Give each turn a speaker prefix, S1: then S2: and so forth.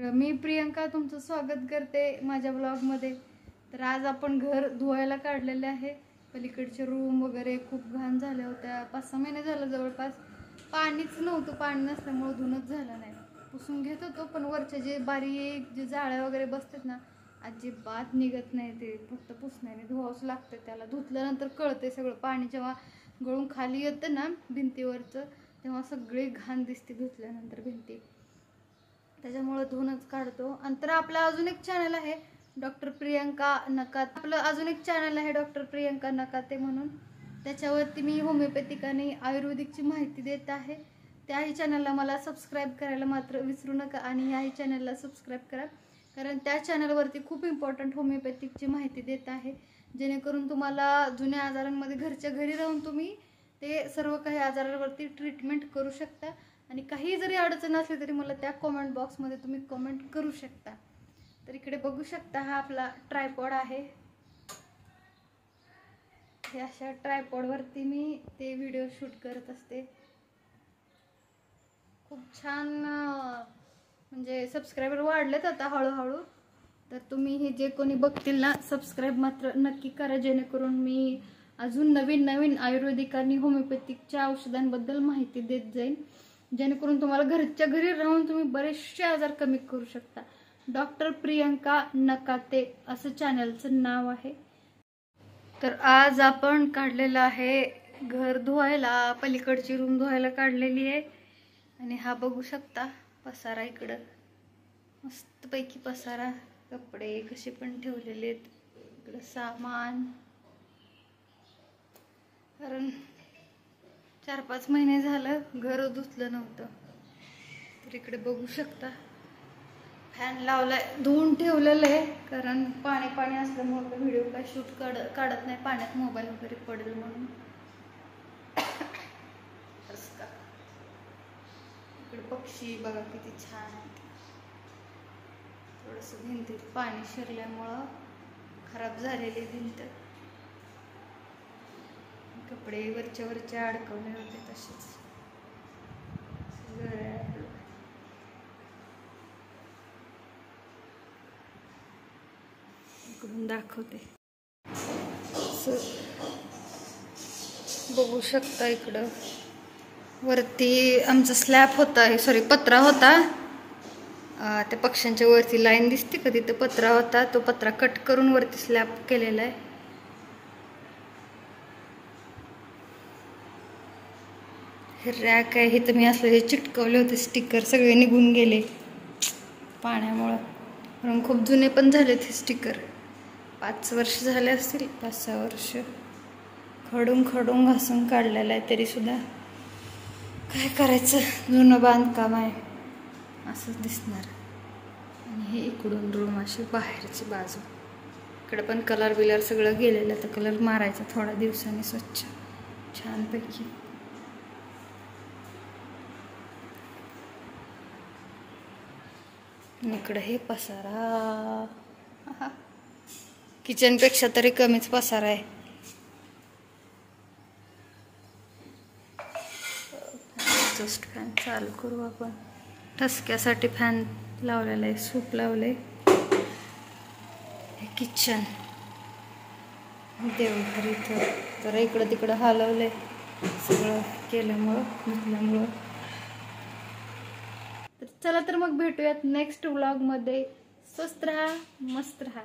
S1: मी प्रियंका तुमचं स्वागत करते माझ्या ब्लॉगमध्ये। तर आज आपण घर धुवायला काढलेले आहे। पलीकडचे रूम वगैरे खूप घाण झाल्या होत्या। 5-6 महिने झालं जवळपास पाणीच नव्हतं। पाणी नसल्यामुळे धुणंच झालं नाही। पुसून घेत होतो पण वरचे जे बारीक जे जाळ्या वगैरे बसतात ना अजिबात निघत नाही। ते फक्त पुसण्याने धुवावंच लागतं। त्याला धुतल्यानंतर कळते सगळं। पाणी जेव्हा गळून खाली येतं ना भिंतीवरचं तेव्हा सगळी घाण दिसते धुतल्यानंतर भिंती। त्याच्यामुळे धुवूनच काढतो। नंतर आपला अजून एक चॅनल आहे डॉक्टर प्रियंका नकाते। आपलं अजून एक चॅनल आहे डॉक्टर प्रियंका नकाते म्हणून। त्याच्यावरती मी होमिओपॅथिक आणि आयुर्वेदिकची माहिती देत आहे। त्याही चॅनलला मला सबस्क्राइब करायला मात्र विसरू नका आणि याही चॅनलला सबस्क्राइब करा, कारण त्या चॅनलवरती खूप इम्पॉर्टंट होमिओपॅथिकची माहिती देत आहे, जेणेकरून तुम्हाला जुन्या आजारांमध्ये घरच्या घरी राहून तुम्ही ते सर्व काही आजारांवरती ट्रीटमेंट करू शकता। आणि काही जरी अडचण असली तरी मला त्या कमेंट बॉक्समध्ये तुम्ही कमेंट करू शकता। तर इकडे बघू शकता हा आपला ट्रायपॉड आहे। हे अशा ट्रायपॉडवरती मी ते व्हिडिओ शूट करत असते। खूप छान म्हणजे सबस्क्रायबर वाढलेत आता हळूहळू। तर तुम्ही हे जे कोणी बघतील ना सबस्क्राइब मात्र नक्की करा, जेणेकरून मी अजून नवीन नवीन आयुर्वेदिक आणि होमिओपॅथिकच्या औषधांबद्दल माहिती देत जाईन, जेणेकरून तुम्हाला घरच्या घरी राहून तुम्ही बरेचसे आजार कमी करू शकता। डॉक्टर प्रियंका नकाते असं चॅनलचं नाव आहे। तर आज आपण काढलेलं आहे घर धुवायला, पलीकडची रूम धुवायला काढलेली आहे। आणि हा बघू शकता पसारा इकडं मस्तपैकी पसारा, कपडे कसे पण ठेवलेले आहेत, इकडं सामान। कारण 4-5 महिने झालं घर धुतलं नव्हतं। तर इकडे बघू शकता फॅन लावलाय, धुवून ठेवलेलं आहे, कारण पाणी असल्यामुळे व्हिडिओ काय शूट काढत नाही, पाण्यात मोबाईल वगैरे पडेल म्हणून। इकडे पक्षी बघा किती छान आहेत। थोडंसं भिंतीत पाणी शिरल्यामुळं खराब झालेली भिंत, कपडे वरचे अडकवले होते तसेच इकडून दाखवते। बघू शकता इकडं वरती आमचा स्लॅब होता, सॉरी पत्रा होता। त्या पक्ष्यांच्या वरती लाईन दिसते का, तिथं पत्रा होता, तो पत्रा कट करून वरती स्लॅब केलेला आहे। हे रॅक आहे, हे तर मी असले चिटकवले होते स्टिकर, सगळे निघून गेले पाण्यामुळं, कारण खूप जुने पण झालेत हे स्टिकर। 5 वर्ष झाले असतील, 5-6 वर्ष खडून घासून काढलेलं आहे, तरी सुद्धा काय करायचं, जुनं बांधकाम आहे असंच दिसणार। आणि हे इकडून रूम अशी बाहेरची बाजू, इकडे पण कलर बिलर सगळं गेलेलं, तर कलर मारायचा थोड्या दिवसांनी स्वच्छ छानपैकी। इकडे हे पसारा किचनपेक्षा तरी कमीच पसारा आहे। एक्झॉस्ट फॅन चालू करू आपण, ठसक्यासाठी फॅन लावलेला आहे, सूप लावले। हे किचन, देवघर इथं जरा इकडं तिकडं हलवलंय सगळं केल्यामुळं धुतल्यामुळं। तर चला तर मग भेटूयात नेक्स्ट व्लॉग मध्ये। स्वस्त रहा, मस्त रहा।